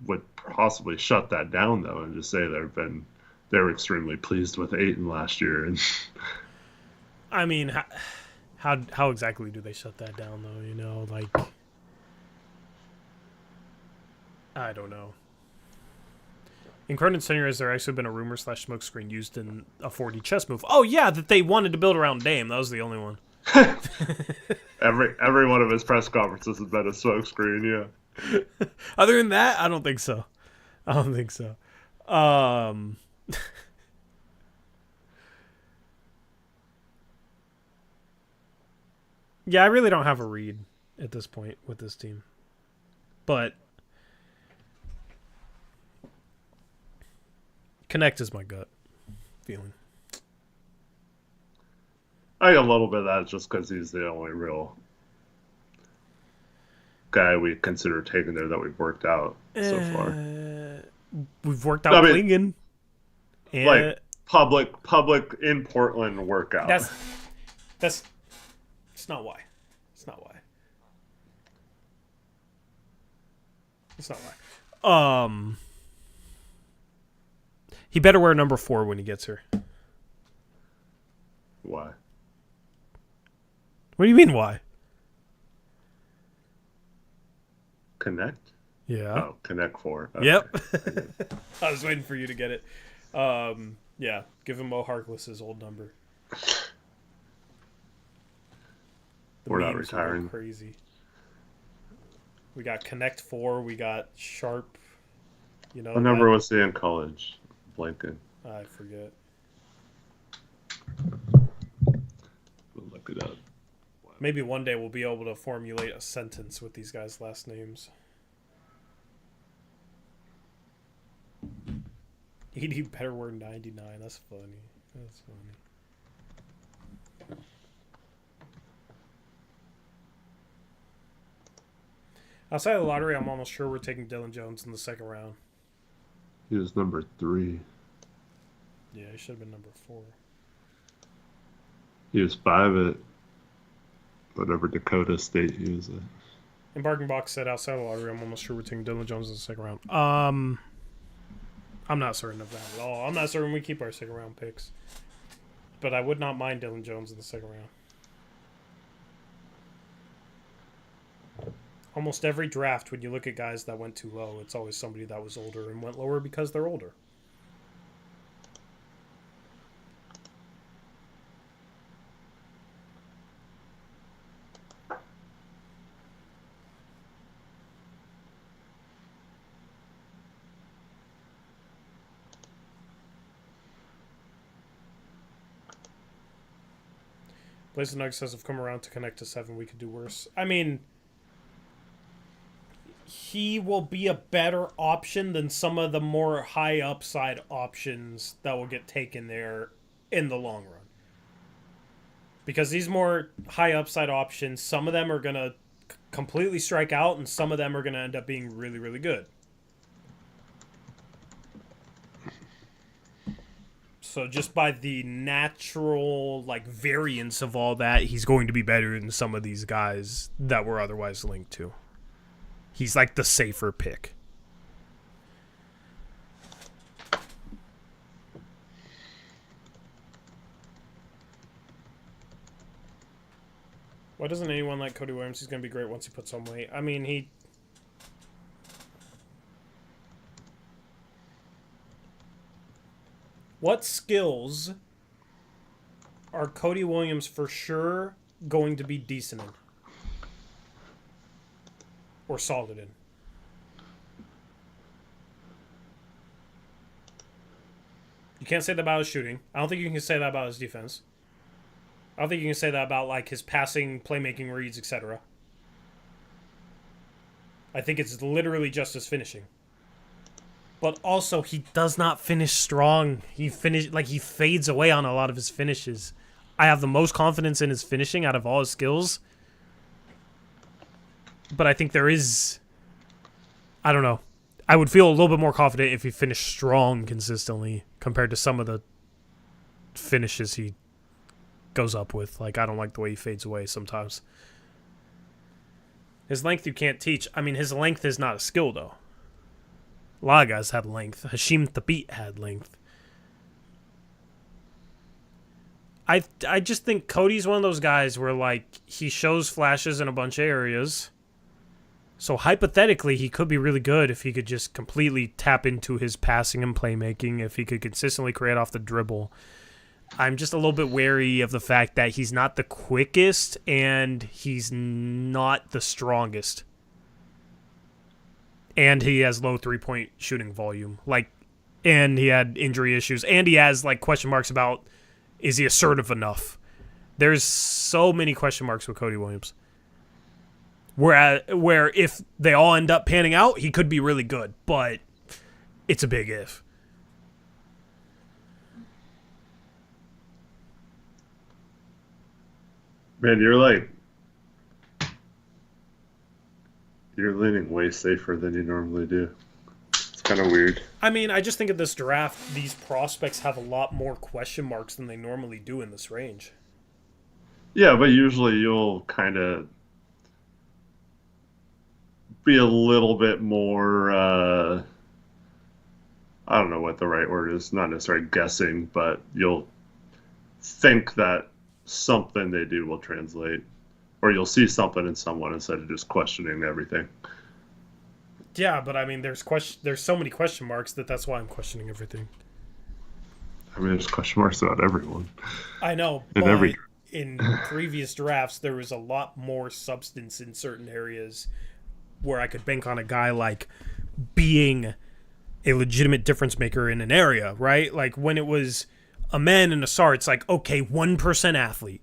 would possibly shut that down though, and just say they're extremely pleased with Aiden last year. And I mean, how exactly do they shut that down though? Like, I don't know. In Cronin's tenure, has there actually been a rumor / smokescreen used in a 4D chess move? Oh yeah, that they wanted to build around Dame. That was the only one. every one of his press conferences has been a smokescreen. Yeah. Other than that, I don't think so. Yeah, I really don't have a read at this point with this team. But Connect is my gut feeling. I think a little bit of that is just because he's the only real guy we consider taking there that we've worked out so far. We've worked out Klingon. Like public in Portland workout. That's it's not why. He better wear number 4 when he gets here. Why? What do you mean why? Connect? Yeah. Oh, Connect 4. Okay. Yep. I was waiting for you to get it. Yeah, give him Mo Harkless's old number. We're not retiring. Crazy. We got Connect 4. We got Sharp. What number was he in college? Blanking. I forget. We'll look it up. Maybe one day we'll be able to formulate a sentence with these guys' last names. Edey better wear 99. That's funny. Outside of the lottery, I'm almost sure we're taking Dylan Jones in the second round. He was number 3. Yeah, he should have been number 4. He was 5 at whatever Dakota State he was at. Embarking Box said outside of the lottery, I'm almost sure we're taking Dylan Jones in the second round. I'm not certain of that at all. I'm not certain we keep our second round picks. But I would not mind Dylan Jones in the second round. Almost every draft, when you look at guys that went too low, it's always somebody that was older and went lower because they're older. Blaze the Nugget says, if come around to Connect to 7, we could do worse. I mean, he will be a better option than some of the more high upside options that will get taken there in the long run. Because these more high upside options, some of them are going to completely strike out, and some of them are going to end up being really, really good. So just by the natural variance of all that, he's going to be better than some of these guys that were otherwise linked to. He's like the safer pick. Why doesn't anyone like Cody Williams? He's going to be great once he puts on weight. I mean, what skills are Cody Williams for sure going to be decent in? Or solid in? You can't say that about his shooting. I don't think you can say that about his defense. I don't think you can say that about his passing, playmaking reads, etc. I think it's literally just his finishing. But also, he does not finish strong. He fades away on a lot of his finishes. I have the most confidence in his finishing out of all his skills. But I think there is... I don't know. I would feel a little bit more confident if he finished strong consistently compared to some of the finishes he goes up with. Like, I don't like the way he fades away sometimes. His length you can't teach. I mean, his length is not a skill, though. A lot of guys had length. Hashim Thabit had length. I just think Cody's one of those guys where, like, he shows flashes in a bunch of areas. So, hypothetically, he could be really good if he could just completely tap into his passing and playmaking, if he could consistently create off the dribble. I'm just a little bit wary of the fact that he's not the quickest and he's not the strongest. And he has low three-point shooting volume. And he had injury issues. And he has, question marks about, is he assertive enough? There's so many question marks with Cody Williams. Where if they all end up panning out, he could be really good, but it's a big if. Man, you're leaning way safer than you normally do. It's kind of weird. I mean, I just think of this draft, these prospects have a lot more question marks than they normally do in this range. Yeah, but usually you'll kind of be a little bit more, I don't know what the right word is, not necessarily guessing, but you'll think that something they do will translate, or you'll see something in someone instead of just questioning everything. Yeah, but I mean, there's so many question marks that's why I'm questioning everything. I mean, there's question marks about everyone. I know, but in previous drafts, there was a lot more substance in certain areas where I could bank on a guy like being a legitimate difference maker in an area, right? Like when it was a man and a Sarr, it's like, okay, 1% athlete.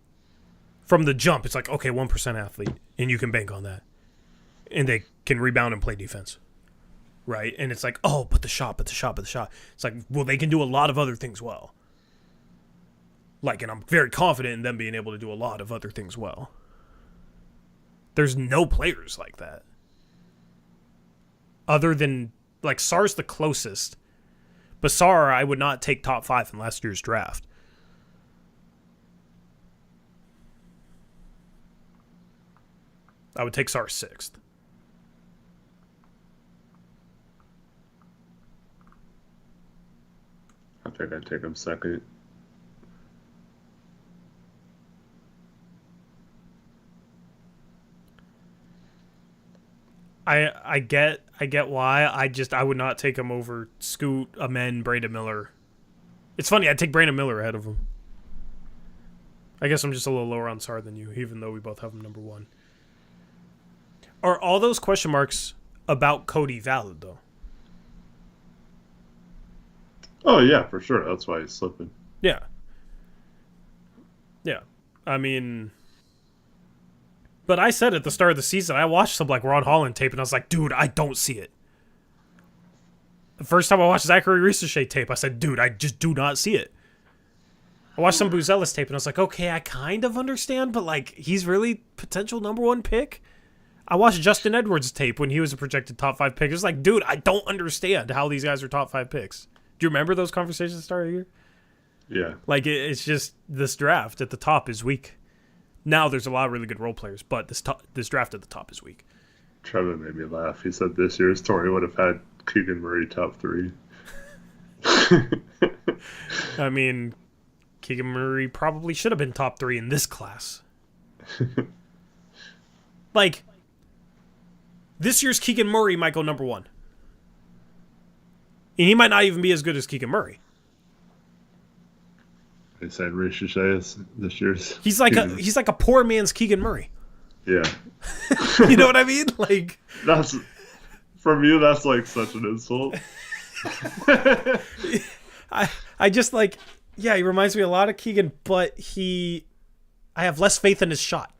From the jump, it's like, okay, 1% athlete, and you can bank on that. And they can rebound and play defense, right? And it's like, oh, but the shot. It's like, well, they can do a lot of other things well. And I'm very confident in them being able to do a lot of other things well. There's no players like that. Other than, Sarr's the closest. But Sarr, I would not take top 5 in last year's draft. I would take Sarr 6th. I think I'd take him 2nd. I get why. I would not take him over Scoot, Amen, Brandon Miller. It's funny, I'd take Brandon Miller ahead of him. I guess I'm just a little lower on Sarr than you, even though we both have him number 1. Are all those question marks about Cody valid, though? Oh, yeah, for sure. That's why he's slipping. Yeah. Yeah. I mean... But I said at the start of the season, I watched some Ron Holland tape, and I was like, dude, I don't see it. The first time I watched Zachary Ricochet tape, I said, dude, I just do not see it. I watched some Buzelis tape, and I was like, okay, I kind of understand, but, he's really potential number 1 pick? I watched Justin Edwards' tape when he was a projected top 5 pick. It was like, dude, I don't understand how these guys are top 5 picks. Do you remember those conversations at the start of the year? Yeah. It's just this draft at the top is weak. Now there's a lot of really good role players, but this draft at the top is weak. Trevor made me laugh. He said this year's Torrey would have had Keegan Murray top 3. I mean, Keegan Murray probably should have been top 3 in this class. This year's Keegan Murray might go number 1. And he might not even be as good as Keegan Murray. They said Ricochet is this year's. He's like a poor man's Keegan Murray. Yeah. You know what I mean? That's from you. That's such an insult. I just he reminds me a lot of Keegan, but I have less faith in his shot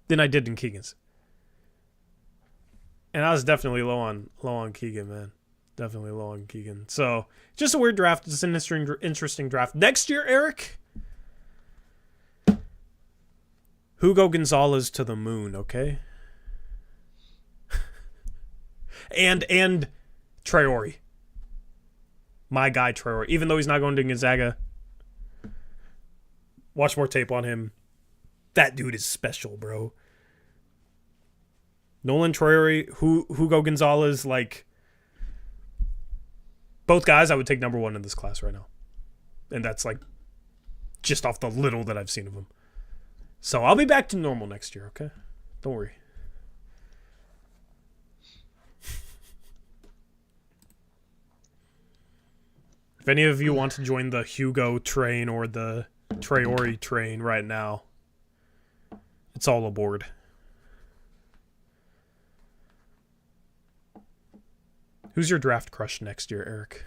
than I did in Keegan's. And I was definitely low on Keegan, man. Definitely low on Keegan. So, just a weird draft. It's an interesting draft. Next year, Eric, Hugo Gonzalez to the moon, okay? and Traore. My guy, Traore. Even though he's not going to Gonzaga, watch more tape on him. That dude is special, bro. Nolan Traore, Hugo Gonzalez, like, both guys I would take number one in this class right now. And that's, like, just off the little that I've seen of them. So I'll be back to normal next year, okay? Don't worry. If any of you want to join the Hugo train or the Traore train right now, it's all aboard. Who's your draft crush next year, Eric?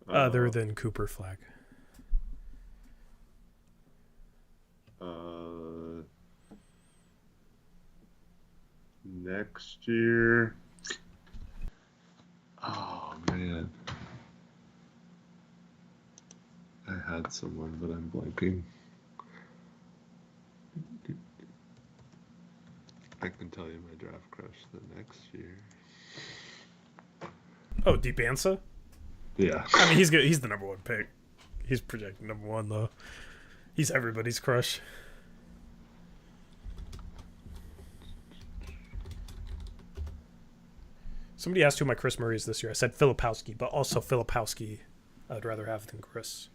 Other than Cooper Flag. Next year. Oh, man. I had someone, but I'm blanking. I can tell you my draft crush the next year. Oh, Deep Ansa? Yeah. I mean, he's good. He's the number one pick. He's projected number one, though. He's everybody's crush. Somebody asked who my Chris Murray is this year. I said Filipowski, but also Filipowski I'd rather have than Chris.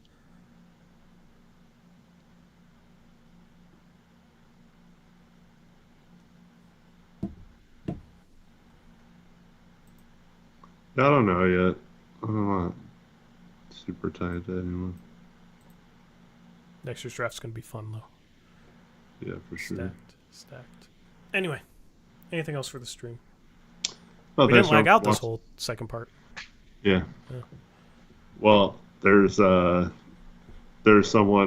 I don't know yet. I'm not super tied to anyone. Next year's draft's going to be fun, though. Yeah, for sure. Stacked. Anyway, anything else for the stream? Oh, we didn't lag out this whole second part. Yeah. Well, there's someone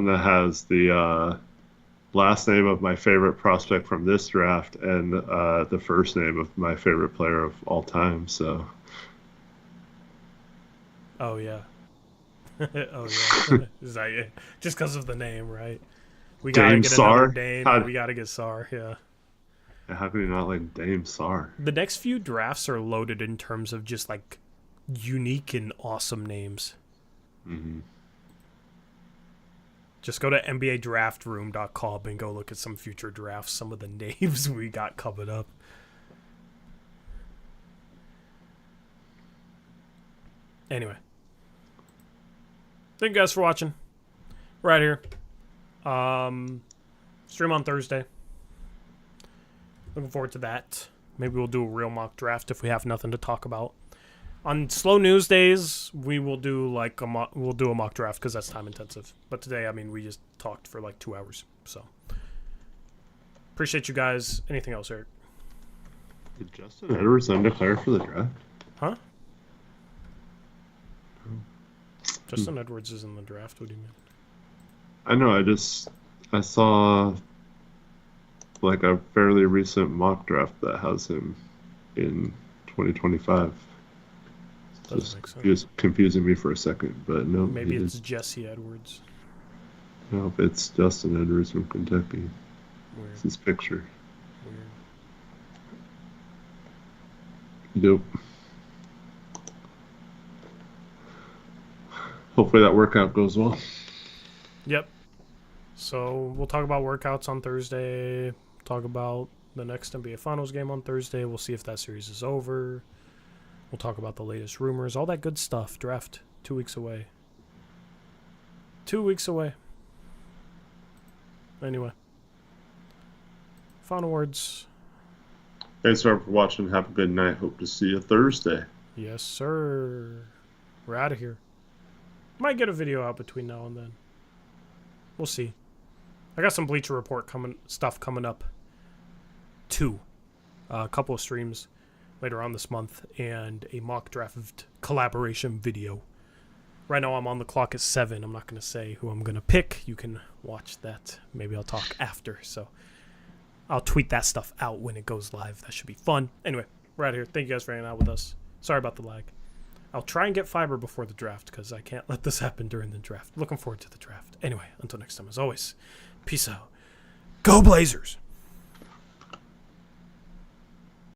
that has the last name of my favorite prospect from this draft and the first name of my favorite player of all time. So. Oh yeah. Oh yeah. Is that it? Just because of the name, right? We gotta Dame get another Sarr? Dame. We gotta get Sarr. Yeah. How can you not like Dame Sarr? The next few drafts are loaded in terms of just like unique and awesome names. Mm-hmm. Just go to NBADraftRoom.com and go look at some future drafts. Some of the names we got coming up. Anyway. Thank you guys for watching. Right here. Stream on Thursday. Looking forward to that. Maybe we'll do a real mock draft if we have nothing to talk about. On slow news days, we will do like a mock draft because that's time intensive. But today, I mean, we just talked for like 2 hours. So appreciate you guys. Anything else, Eric? Did Justin Edwards undeclare for the draft? Huh? Justin Edwards is in the draft. What do you mean? I know. I saw like a fairly recent mock draft that has him in 2025. Doesn't make sense. He was confusing me for a second, but no. Maybe it's Jesse Edwards. No, it's Justin Edwards from Kentucky. Weird. It's his picture. Weird. Yep. Hopefully that workout goes well. Yep. So we'll talk about workouts on Thursday. Talk about the next NBA Finals game on Thursday. We'll see if that series is over. We'll talk about the latest rumors. All that good stuff. Draft 2 weeks away. 2 weeks away. Anyway. Final words. Thanks for watching. Have a good night. Hope to see you Thursday. Yes, sir. We're out of here. Might get a video out between now and then. We'll see. I got some Bleacher Report stuff coming up. 2. A couple of streams later on this month and a mock draft collaboration video. Right now I'm on the clock at 7. I'm not going to say who I'm going to pick. You can watch that. Maybe I'll talk after. So I'll tweet that stuff out when it goes live. That should be fun. Anyway, We're out of here. Thank you guys for hanging out with us. Sorry about the lag. I'll try and get fiber before the draft because I can't let this happen during the draft. Looking forward to the draft. Anyway, until next time, as always, peace out. Go Blazers!